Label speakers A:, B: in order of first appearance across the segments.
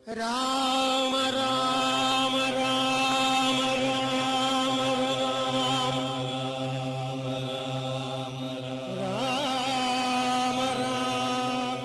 A: రామ రామ రామ రామ రామ రామ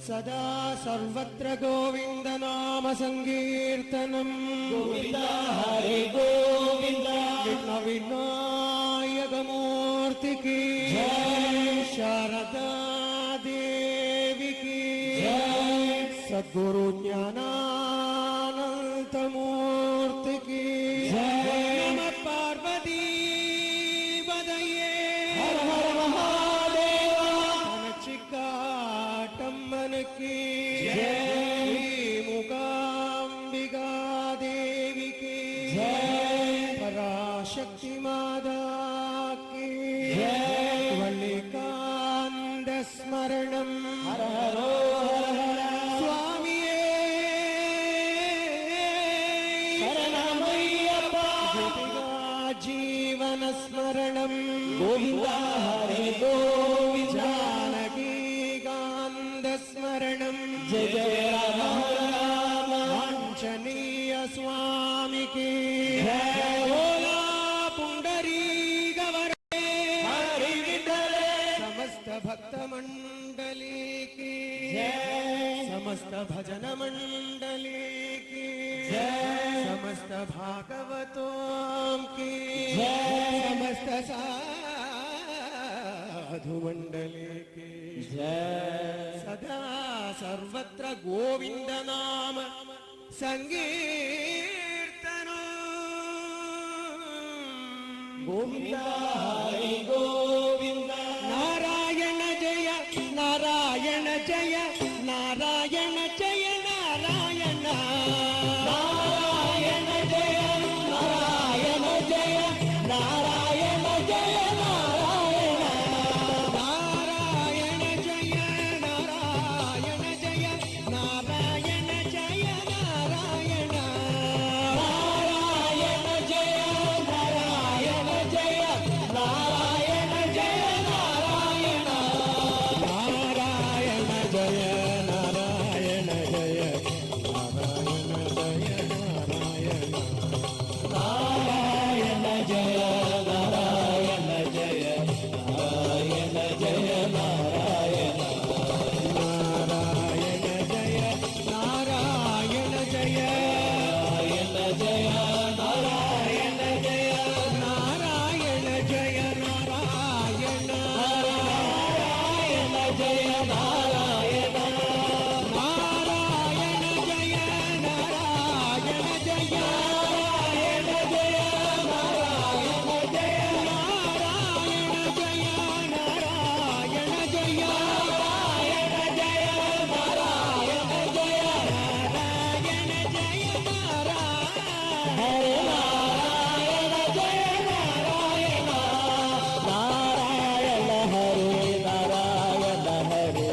A: సదా సర్వత్ర గోవింద నామ సంకీర్తనం
B: గోవింద హరి గోవింద
A: విఘ్న వినాయక మూర్తికి శారదా దేవికి సద్గురు జ్ఞానానంద మూర్తికి నమ పార్వతీ పదయే
B: హర హర మహాదేవ
A: చిక్కాటమ్మనకి మూకాంబికా దేవికి పరాశక్తి మాదాకి వల్లికాంద స్మరణం
B: హర హరో హర హర
A: స్వామియే
B: శరణమయ్యప్ప
A: గోపికా జీవన స్మరణం
B: గోవింద హరి గోవింద
A: జానకీకాంద స్మరణం
B: జయ జయ రామ రామ
A: ఆంజనేయ స్వామికి
B: జయ
A: ఓలా పుండరీగవరే
B: హరి విఠలే
A: సమస్త భక్త మండలికి సమస్త భజన మండలికి సమస్త భాగవతోం की సమస్త సాధు మండలికి సదా సర్వత్ర గోవింద నామ సంకీర్తనం
B: గోవింద హరి గోవింద
A: నారాయణ జయ నారాయణ జయ నారాయణ జయ నారాయణ
B: నారాయణ జయ నారాయణ జయ నారాయణ జయ నారాయణ
A: నారాయణ జయ నారాయణ జయ నారాయణ జయ నారాయణ
B: నారాయణ జయ నారాయణ జయ నారాయణ జయ నారాయణ
A: నారాయణ జయ నారాయణ జయ నారాయణ జయ
B: నారాయణ జయ నారాయణ జయ నారాయణ జయ నారాయణ
A: నారాయణ జయ నారాయణ జయ
B: నారాయణ జయ
A: నారాయణ జయ నారాయణ
B: నారాయణ జయ నారాయణ
A: నారాయణ జయ నారాయణ జయ
B: నారాయణ జయ నారాయణ జయ
A: నారాయణ జయ నారాయణ జయ
B: నారాయణ జయ నారాయణ జయ
A: నారాయణ జయ నారాయణ
B: హరి నారాయణ జయ నారాయణ నారాయణ హరి నారాయణ హరి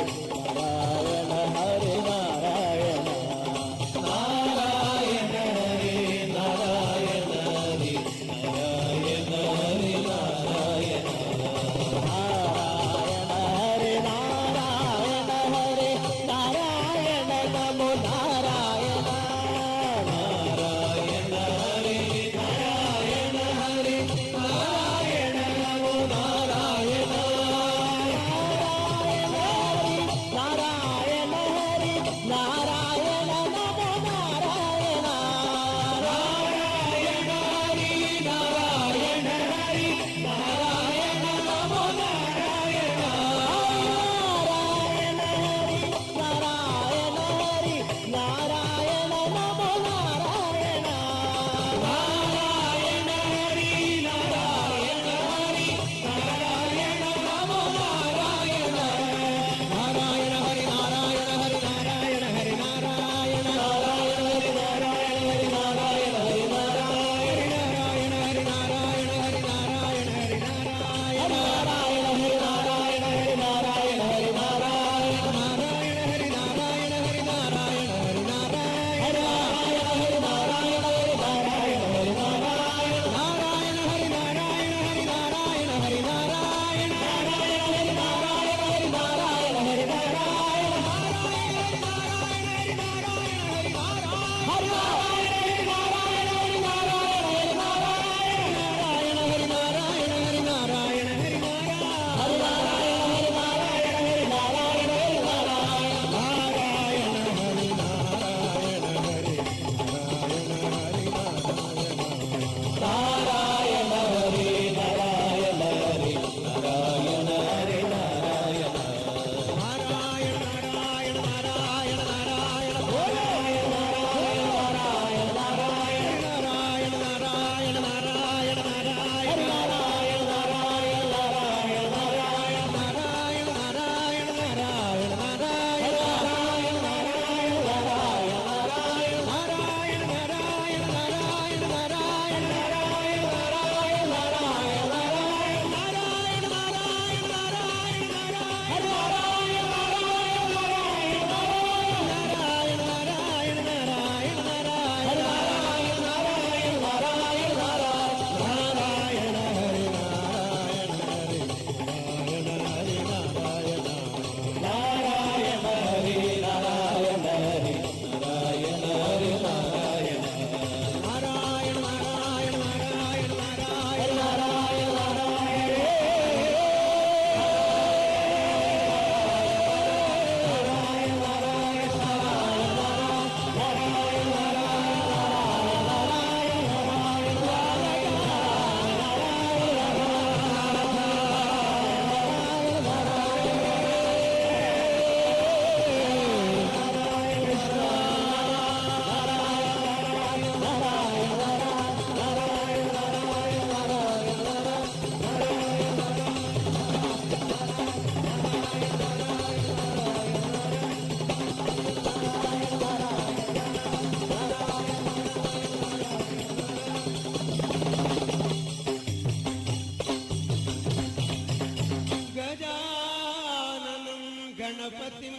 A: गणपतिं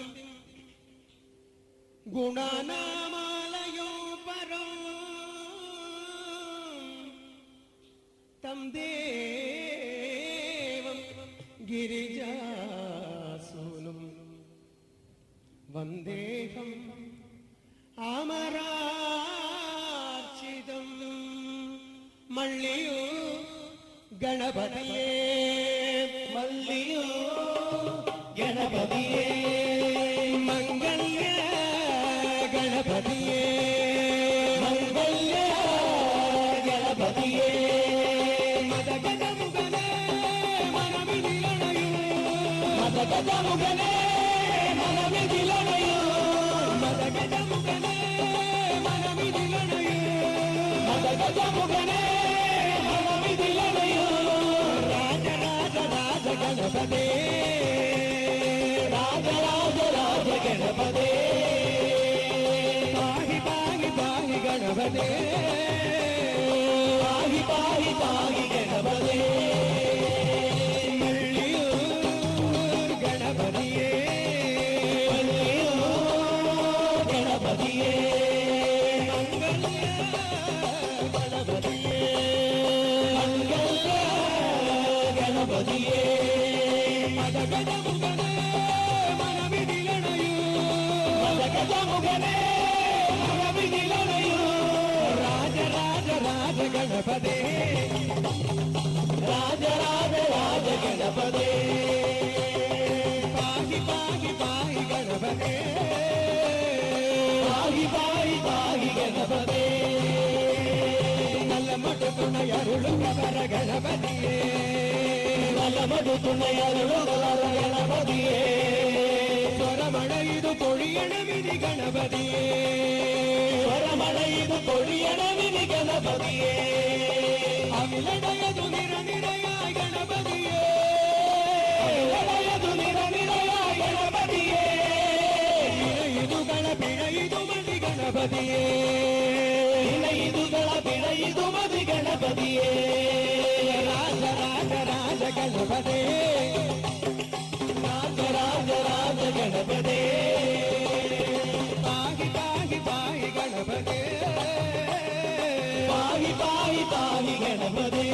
A: गुणानामालयो परं तं देवं गिरिजासूनुं वन्देहम् अमरार्चितं मल्लियो गणपतिये
B: मल्लियो गणपतिये
A: मंगल्य गणपतिये
B: मंगल्य गणपतिये
A: मदगज मुगने मनमिदिलणयो
B: मदगज मुगने मनमिदिलणयो
A: मदगज मुगने मनमिदिलणयो
B: मदगज मुगने मनमिदिलणयो
A: राज राज राज गणपते
B: राज राज राज गणपते
A: पाहि पाहि पाहि गणपते
B: पाहि पाहि पाहि गणपते
A: मल्लियूर गणपतिये
B: मल्लियो गणपतिये
A: मंगल्य गणपतिये
B: मंगल्य गणपतिये
A: मदगज मुगने मनमिदिलणयो
B: मदगज मुगने मनमिदिलणयो
A: राज राज राज गणपते
B: राज राज राज गणपते
A: पाहि पाहि पाहि गणपते
B: पाहि पाहि पाहि गणपते
A: नलमटु तुणयरुळुगवर गणपतिये
B: ನಲಮಡು ತುಣಯರುಳುಗಳ ಗಣಪತಿಯೇ
A: ಸ್ವರಮಳೆಯಿದು ಪೊಳಿಯಣಮಿದಿ ಗಣಪತಿಯೇ
B: ಸ್ವರಮಳೆಯಿದು ಕೊಡಿಯಣವಿನಿ ಗಣಪತಿಯೇ
A: ಅಮಿಲಡಯದು ನಿರನಿರಯಾಯ ಗಣಪತಿಯೇ
B: ಅಮಿಲಡಯದು ನಿರನಿರಯ ಗಣಪತಿಯೇ
A: ಇದುಗಳ ಪಿಳೆಯಿದು ಮದಿ ಗಣಪತಿಯೇ
B: ಇದುಗಳ ಬಿಳೆಯಿದು ಮದಿ ಗಣಪತಿಯೇ
A: ರಾಜ ರಾಜ ರಾಜ ಗಣಪತೆ
B: ರಾಜ ರಾಜ ರಾಜ ಗಣಪತಿ
A: ಪಾಹಿ ಪಾಹಿ ಪಾಹಿ ಗಣಪತೆ
B: ಪಾಹಿ ಪಾಹಿ ಪಾಹಿ ಗಣಪತಿ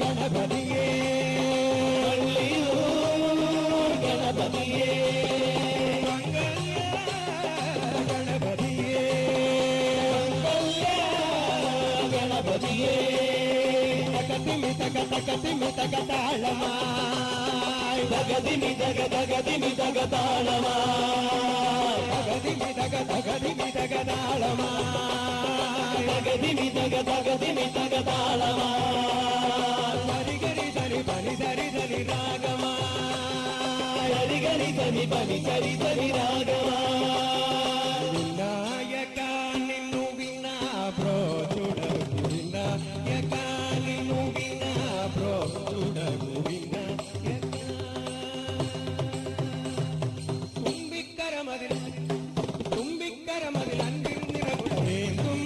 A: ಗಣಪತಿಯೇ
B: ಮಲ್ಲಿಯೂ ಗಣಪತಿಯೇ
A: ಮಂಗಲ್ಯ ಗಣಪತಿಯೇ
B: ಮಂಗಲ್ಯ ಗಣಪತಿಯೇ
A: ತಕತಿಮಿ ತಕ ತಾಳಮಾಯ್
B: ತಗದಿಮಿ ತಗ ತಾಳಮಾಯ್
A: ತಗದಿಮಿ ತಗ ತಾಳಮಾಯ್
B: ತಗದಿಮಿ ತಗ ತಾಳಮಾಯ್
A: ಸರಿಗರಿ ಸರಿ ಬನಿ ಸರಿ ಸರಿ ರಾಗಮಾಯ್
B: ಸರಿಗರಿ ಸರಿ ಬನಿ ಸರಿ ಸರಿ ರಾಗಮಾಯ್
A: ವಿನಾಯಕ ನಿನ್ನು ವಿನಾ ಬ್ರೋ ಚುಡಗು ವಿನಾಯಕ ನಿನ್ನು ವಿನಾ ಬ್ರೋ ಚುಡಗು ವಿನಾಯಕ ತುಂಬಿಕ್ಕರ ಮದಿಲ್ ಅಂದಿರಗುಡವೇಂದುಂ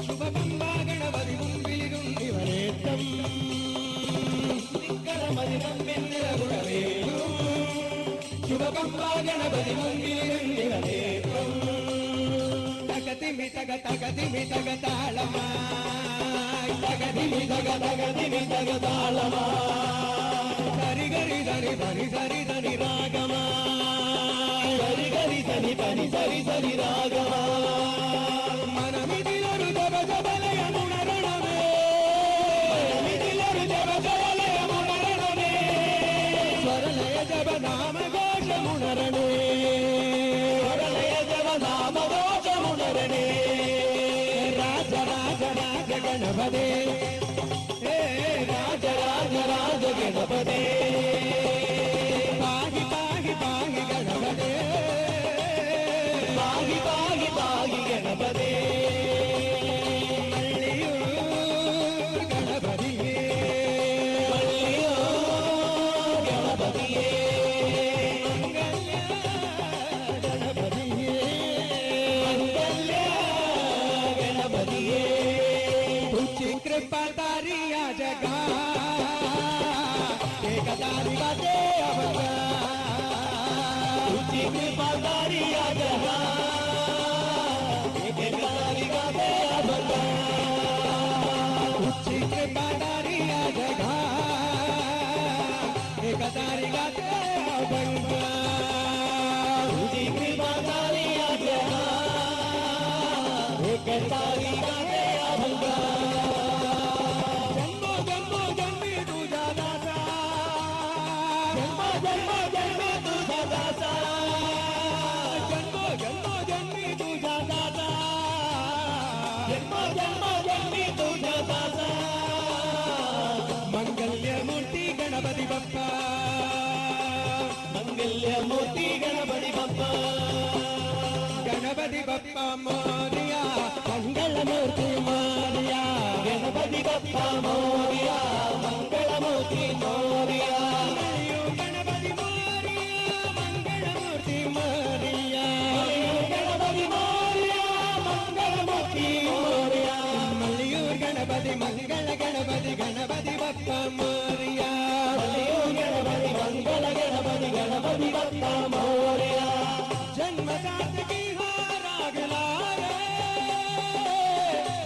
A: ಶುಭ ಕಂಬಾ ಗಣಪತಿ ಮುಂಬಿಲಿರುಂದಿವನೇತ್ತಂ
B: ತಿಕ್ಕರ ಮದಿನಂಬೆಂದಿರಗುಡವೇಂದುಂ
A: ಶುಭ ಕಂಬಾ ಗಣಪತಿ ಮುಂಬಿಲಿರುಂದಿವನೇತ್ತಂ ತಗತಿಮಿ ತಗ ತಾಳಮಾಯ್
B: ತಗದಿಮಿ ತಗ ತಾಳಮಾಯ್
A: ಸರಿಗರಿ ಸರಿ ಬನಿ ಸರಿ ಸರಿ ರಾಗಮಾಯ್
B: ಸರಿಗರಿ ಸರಿ ಬನಿ ಸರಿ ಸರಿ ರಾಗಮಾಯ್
A: ಮನಮಿದಿಲರು ಜಬ ಜಬಲಯ ಮುಣರಣವೇ
B: ಮಿದಿಲರು ಜಪ ಜವಲಯ ಮುಣರಣವೇ
A: ಸ್ವರಲಯ ಜಬ ನಾಮ ಘೋಷ ಮುಣರಣೆ
B: ಹೊರಲಯ ಜವ ನಾಮ ದೋಷ ಮುಣರಣೆ
A: ರಾಜ ರಾಜ ರಾಜ ಗಣಪತೆ
B: ರಾಜ ರಾಜ ರಾಜ ಗಣಪತಿ
A: ಪಾಹಿ ಪಾಹಿ ಪಾಹಿ ಗಣಪತೆ
B: ಪಾಹಿ ಪಾಹಿ ಪಾಹಿ ಗಣಪತಿ
A: ಮಲ್ಲಿಯೂ ಗಣಪತಿಯೇ
B: ಮಲ್ಲಿಯೋ ಗಣಪತಿಯೇ
A: ಮಂಗಲ್ಯ ಗಣಪತಿಯೇ
B: ಮಂಗಲ್ಯ ಗಣಪತಿಯೇ
A: तुझी कृपा तारी आज गा ಏಕದಾರಿ ಗಾತೆ ಅಭಂಗ
B: तुझी कृपा तारी आगहा एकदारी गाते अभंग
A: तुझी कृपा तारी आगहा एकदारी गाते अभंग
B: तुझी कृपा तारी आगहा एकदारी गाते अभंग
A: जन्मो जन्मो जन्मी तुझा दासा
B: जन्म जन्म जन्मे तुझा दासा
A: जन्मो जन्मो जन्मी तुझा दासा
B: जन्म जन्म जन्मी तुझा दासा
A: मंगल्य मूर्ति गणपति बप्पा
B: मंगल्य मूर्ति गणपति बप्पा
A: गणपति बप्पा मोरिया मंगल मूर्ति मोरिया
B: गणपति बप्पा मोरिया मंगल मूर्ति मोरिया
A: गणपति मोरिया मंगल मूर्ति मोरिया
B: गणपति मोरिया मंगल मूर्ति मोरिया
A: मल्लियूर गणपति मंगल गणपति गणपति बप्पा मोरिया
B: गणपति मंगल गणपति गणपति बप्पा मोरिया
A: जन्म की हो रागला रे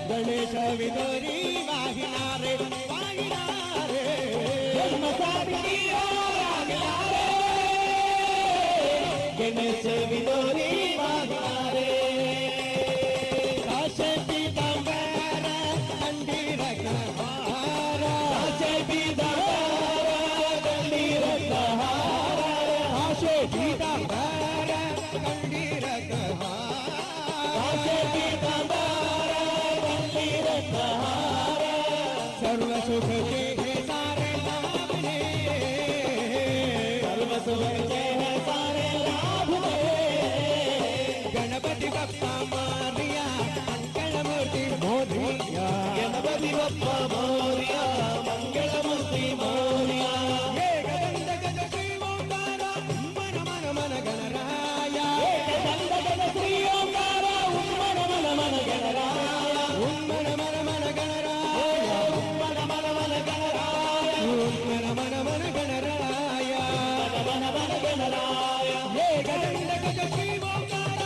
A: गणेश विदोरी वाहिना रे
B: जन्म की हो रागला रे गणेश विदोरी वाहिना रे
A: काशे पीतांबर कंडीर गणहारा
B: काशे पीतांबर कंडीर गणहारा
A: काशे पीतांबर कंडीर गणहारा
B: काशे पीतांबर कंडीर गणहारा
A: सर्व सुख के हे सारे लाभने
B: सर्व सुख के है सारे लाभ में
A: गणपति बप्पा मोरिया मंगल मूर्ति मोरिया
B: गणपति बप्पा मोरिया मंगल मूर्ति मोरिया
A: ಏಕದಂತ ಗಜ ಶ್ರೀ ಓಂಕಾರ ಮನ ಮನ ಮನ ಗಣರಾಯ
B: ಏಕದಂತ ಗಜ ಶ್ರೀ ಓಂಕಾರ ಉಮ್ಮನ ಮನ ಮನ ಗಣರಾಯ
A: ಉನ್ಮನ ಮನ ಮನ ಗಣರಾಯ
B: ಉಮ್ಮನ ಮನ ಮನ ಗಣರಾಯ
A: ಉನ್ಮನ ಮನ ಮನ ಗಣರಾಯ
B: ಮನ ಮನ ಗಣರಾಯ
A: ಏಕದಂತ ಗಜ ಶ್ರೀ ಓಂಕಾರ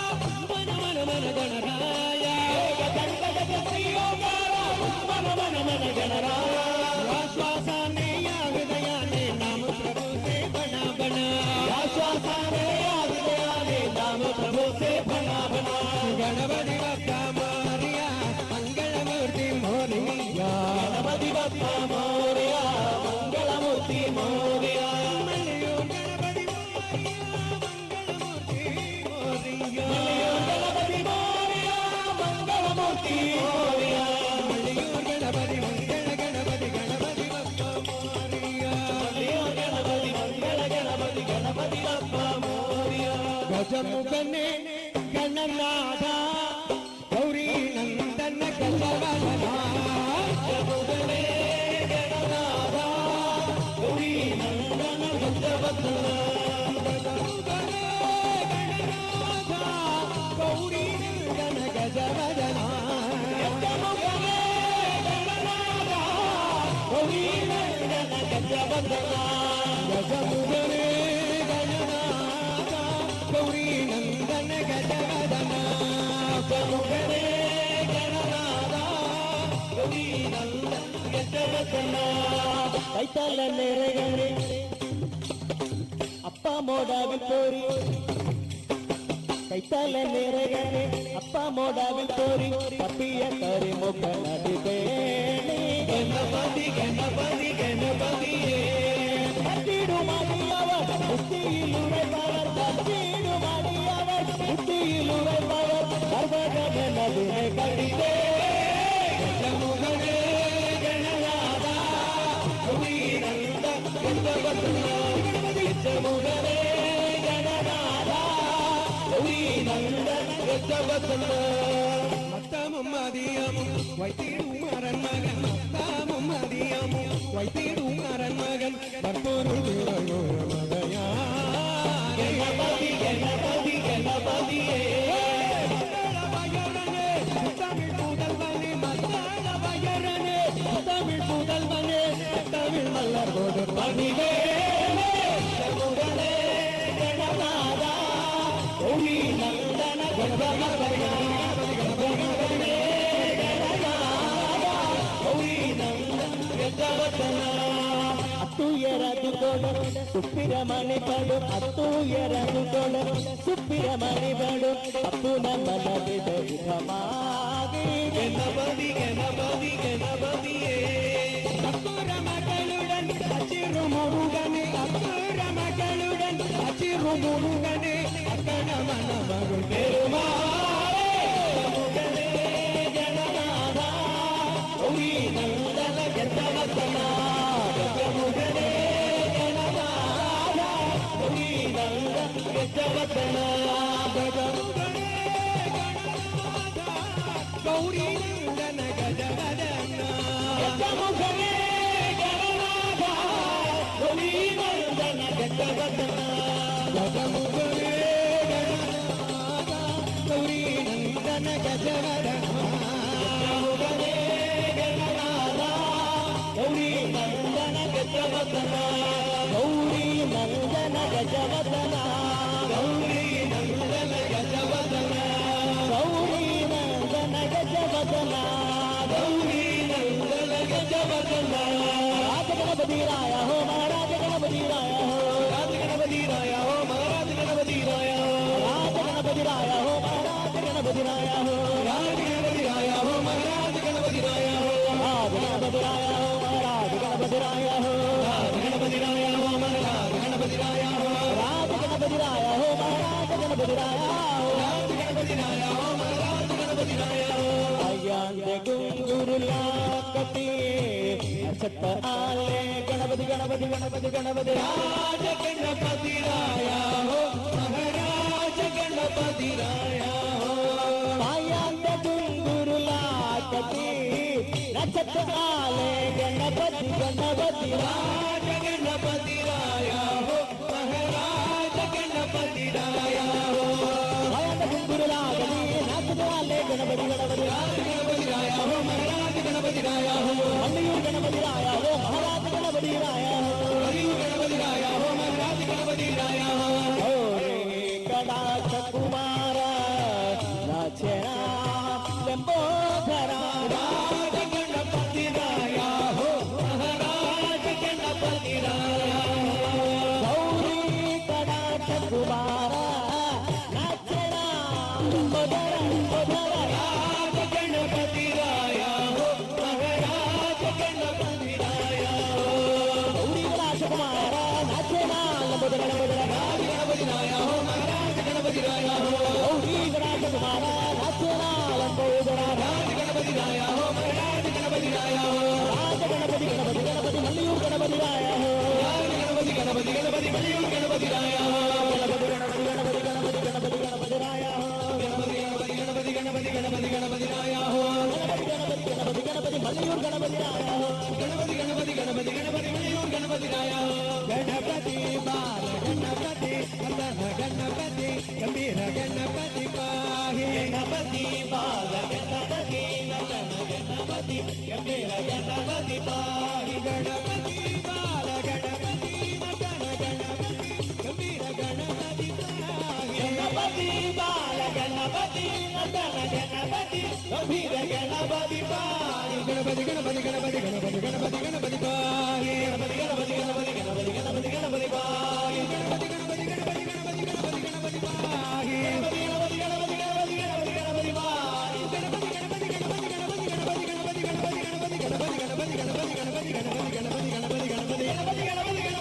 A: ಮನ ಮನ ಮನ ಗಣರಾಯ
B: ಏಕದಂತ ಗಜ ಶ್ರೀ ಓಂಕಾರ ಉಮ್ಮನ ಮನ ಮನ ಗಣರಾಯ
A: ಆಶ್ವಾಸನೆ ಹೃದಯನೆ ನಾಮ ಪ್ರಭು ಸೇ ಬಣ ಬಣ
B: ಆಶ್ವಾಸನೆ ಆದಿಯಾನೆ ನಾಮ ಪ್ರಭು ಸೇ ಬಣ ಬಣ
A: ಗಣಪತಿ ಬಪ್ಪ ಮೋರಿಯ ಮಂಗಳ ಮೂರ್ತಿ ಮೋರಿಯ
B: ಗಣಪತಿ ಬಪ್ಪ ಮೋರಿಯ ಮಂಗಳ ಮೂರ್ತಿ ಮೋರಿಯ
A: ಮಲ್ಲಿಯೂರ್ ಗಣಪತಿ ಮೋರಿಯ ಮಂಗಳ ಮೂರ್ತಿ ಮೋರಿಯ
B: ಗಣಪತಿ ಮೋರಿಯ ಮಂಗಳ ಮೂರ್ತಿ ಮೋರಿಯ
A: ಮಲ್ಲಿಯೂರ್ ಗಣಪತಿ ಮಂಗಳ ಗಣಪತಿ ಗಣಪತಿ ಬಪ್ಪ ಮೋರಿಯ
B: ಗಣಪತಿ ಮಂಗಳ ಗಣಪತಿ ಗಣಪತಿ ಬಪ್ಪ ಮೋರಿಯ
A: ಗಜಮುಖನೆ ಗಣನಾಥ ಗೌರಿ ನಂದನ ಗಜವದನ
B: ಗಜಮುಖನೇ ಗಣನಾಥ ಗೌರಿ ನಂದನ ಗಜವದನ
A: ಗಜಮುಖನೆ ಗಣನಾಥ ಗೌರಿ ನಂದನ ಗಜವದನ
B: ಗಜಮುಖನೇ ಗಣನಾಥ ಗೌರಿ ನಂದನ ಗಜವದನ
A: ಗಜಮುಖನೆ ಗಣನಾಥ ಗೌರಿ ನಂದನ ಗಜವದನ
B: ಗಜಮುಖನೇ ಗಣನಾಥ ಗೌರಿ ನಂದನ ಗಜವದನ ಕೈತಲ ನೆರೆಗರೆ ಅಪ್ಪ ಮೋಡಾವಿ ತೋರಿ ಕೈತಲ ನೆರೆಗರೆ ಅಪ್ಪ ಮೋಡಾವಿ ತೋರಿ ಪಪಿಯ ಕರಿ ಮುಖ ನಡಿಬೇಡಿ ಗಣಪತಿ ಗಣಪತಿ ಗಣಪತಿಯೇ ಕಟ್ಟಿಡು ಮಾಡಿ அவர் புத்தியில் உரைப்பவர் கட்டிடு ಮಾಡಿ அவர் புத்தியில் உரைப்பவர் சர்வகணனதினை கடிதே
A: ಗಜಮುಖನೆ
B: ಗಣನಾಥ ಗೌರೀನಂದ ಗಜವದನ ಗಜಮುಖನೇ ಗಣನಾಥ ಗೌರೀನಂದ ಗಜವದನ
A: மத்தமும் வைத்திடும் மரன் மகன் மத்தமும் வைத்திடும் மரன் மகன் தற்பொருள் திருவோர் மகையா
B: ಗಣಪತಿ ಗಣಪತಿ ಗಣಪತಿಯೇ
A: தமிழ் புதல்வனே தமிழ் புதல்வனே தமிழ் மல்லர் போது
B: വടിവേലേ ശമുഖനേ ഗണനാഥ ഗൗരി നന്ദന ഗണപതി ഗണപതി അത്തൂയരതുകൊട് സുപ്പിരമണി പടും അത്തൂയരതുകൊട് സുപ്പിരമണി പടും അപ്പുന മനവിധ വിധമാകി ഗണപതി ഗണപതി ഗണപതിയേ
A: അസുരമകളുടൻ അച്ചിറുമുരുകനെ അസുരമകളുടൻ അച്ചിറുമുരുകനെ അക്കണമണമകൾ
B: പെരുമാളേ ശമുഖനേ ഗണനാഥ ഗൗരി നന്ദന ഗജവദന ശമുഖനേ ഗണനാഥ ഗൗരി നന്ദന ഗജവദന
A: ഗൗരി നന്ദന ഗജവദന
B: ശമുഖനേ ഗണനാഥ ഗൗരി നന്ദന ഗജവദന
A: ഗജമുഖനേ ഗണനാഥ ഗൗരി നന്ദന ഗജവദന
B: ശമുഖനേ ഗണനാഥ ഗൗരി നന്ദന ഗജവദന
A: ഗൗരി നന്ദന ഗജവദന
B: ഗൗരി നന്ദന ഗജവദന
A: ഗൗരി നന്ദന ഗജവദന
B: ഗൗരി നന്ദന ഗജവദന
A: രാജഗണപതി രായ ഹോ മഹാരാജ ഗണപതി രായ ഹോ
B: രാജഗണപതി രായ ഹോ മഹാരാജ ഗണപതി രായ ഹോ
A: രാജഗണപതി രായ ഹോ മഹാരാജ ഗണപതി രായ ഹോ
B: രാജഗണപതി രായ ഹോ മഹാരാജ ഗണപതി രായ ഹോ
A: രാജഗണപതി രായ ഹോ മഹാരാജ ഗണപതി രായ ഹോ
B: രാജഗണപതി രായ ഹോ മഹാരാജ ഗണപതി രായ ഹോ
A: രാജഗണപതി രായ ഹോ മഹാരാജ ഗണപതി രായ ഹോ
B: രാജഗണപതി രായ ഹോ മഹാരാജ ഗണപതി രായ ഹോ
A: അയ്യാന്റെ ഗുരുലാക്കത്തി അക്ഷത്ത ആലേ ഗണപതി ഗണപതി ഗണപതി ഗണപതി
B: രാജഗണപതി രായ ഹോ മഹാരാജ ഗണപതി രായ ഹോ
A: അയ്യാന്റെ ഗുരുലാക്കത്തി അക്ഷത്ത ആലേ ഗണപതി ഗണപതി
B: രാജഗണപതി രായ ഹോ മഹാരാജ ഗണപതി രായ ഹോ
A: അയ്യാന്റെ ഗുരുലാക്കത്തി അക്ഷത്ത ആലേ ഗണപതി ഗണപതി
B: രാജഗണപതി രായ ഹോ മഹാരാജ ഗണപതി രായ ഹോ
A: മണ്ണിയൂർ ഗണപതി രായ ഹോ മഹാരാജ ഗണപതി രായ ഹോ
B: ഹരിയൂർ ഗണപതി രായ ഹോ മഹാരാജ ഗണപതി രായ ഹോ
A: കടാക്ഷ കുമാര ലംബോധര
B: രാജഗണപതി രായ ഹോ മഹാരാജ ഗണപതി രായ ഹോ
A: ഗൗരി കടാക്ഷ കുമാര
B: രാജഗണപതി രായ ഹോ മഹാരാജ ഗണപതി രായ ഹോ
A: ഗൗരി കടാക്ഷ കുമാര ലംബോധര
B: രാജഗണപതി രായ ഹോ മഹാരാജ ഗണപതി രായ ഹോ
A: ഗൗരി കടാക്ഷ കുമാര ലംബോധര
B: രാജഗണപതി രായ ഹോ മഹാരാജ ഗണപതി രായ ഹോ
A: രാജഗണപതി ഗണപതി ഗണപതി മണ്ണിയൂർ ഗണപതി രായ ഹോ
B: രാജഗണപതി ഗണപതി ഗണപതി മണിയൂർ ഗണപതി രായ ഹോ
A: ഗണപതി ഗണപതി ഗണപതി ഗണപതി ഗണപതി ഗണപതി രായ ഹോ
B: ഗണപതി ഗണപതി ഗണപതി ഗണപതി ഗണപതി ഗണപതി രായ ഹോ
A: ഗണപതി ഗണപതി ഗണപതി ഗണപതി മണ്ണിയൂർ ഗണപതി രായ ഹോ
B: ഗണപതി ഗണപതി ഗണപതി ഗണപതി മണിയൂർ ഗണപതി രായ ഹോ
A: ഗണപതി ബാല ഗണപതി നന്ദന ഗണപതി ഗംഭീര ഗണപതി പാഹി
B: ഗണപതി ബാല ഗണപതി നന്ദന ഗണപതി ഗംഭീര ഗണപതി പാഹി
A: ഗണപതി ബാല ഗണപതി നന്ദന ഗണപതി ഗംഭീര ഗണപതി പാഹി
B: ഗണപതി ബാല ഗണപതി നന്ദന ഗണപതി ഗംഭീര ഗണപതി പാഹി
A: ഗണപതി ഗണപതി ഗണപതി ഗണപതി ഗണപതി ഗണപതി പാഹി
B: ഗണപതി ഗണപതി ഗണപതി ഗണപതി ഗണപതി ഗണപതി പാഹി
A: ഗണപതി ഗണപതി ഗണപതി ഗണപതി ഗണപതി ഗണപതി പാഹി
B: ഗണപതി ഗണപതി ഗണപതി ഗണപതി ഗണപതി ഗണപതി പാഹി
A: ഗണപതി ഗണപതി ഗണപതി ഗണപതി ഗണപതി ഗണപതി ഗണപതി ഗണപതി ഗണപതി ഗണപതി ഗണപതി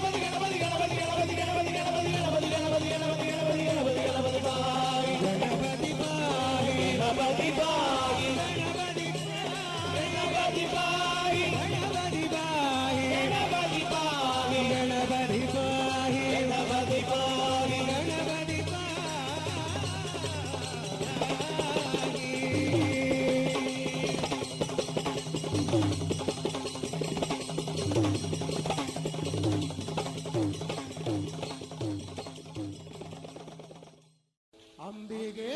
A: ഗണപതി ഗണപതി ഗണപതി ഗണപതി ഗണപതി പാഹി
B: ഗണപതി പാഹി
A: ഗണപതി
B: ഗണപതി പാഹി
A: ഗണപതി പാഹി
B: ഗണപതി പാഹി
A: ഗണപതി പാഹി
B: ഗണപതി പാഹി
A: ഗണപതി അംബികേ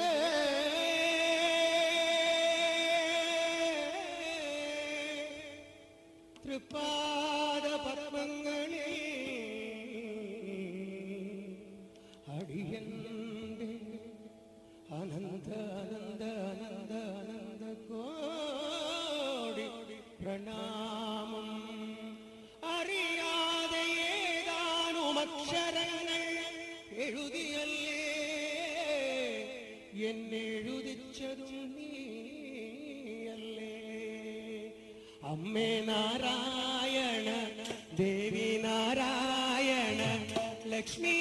A: തൃപ്പാദ പത്മങ്ങളിൽ എന്നെഴുതിച്ചതും നീയല്ലേ. അമ്മേ നാരായണ, ദേവി നാരായണ, ലക്ഷ്മി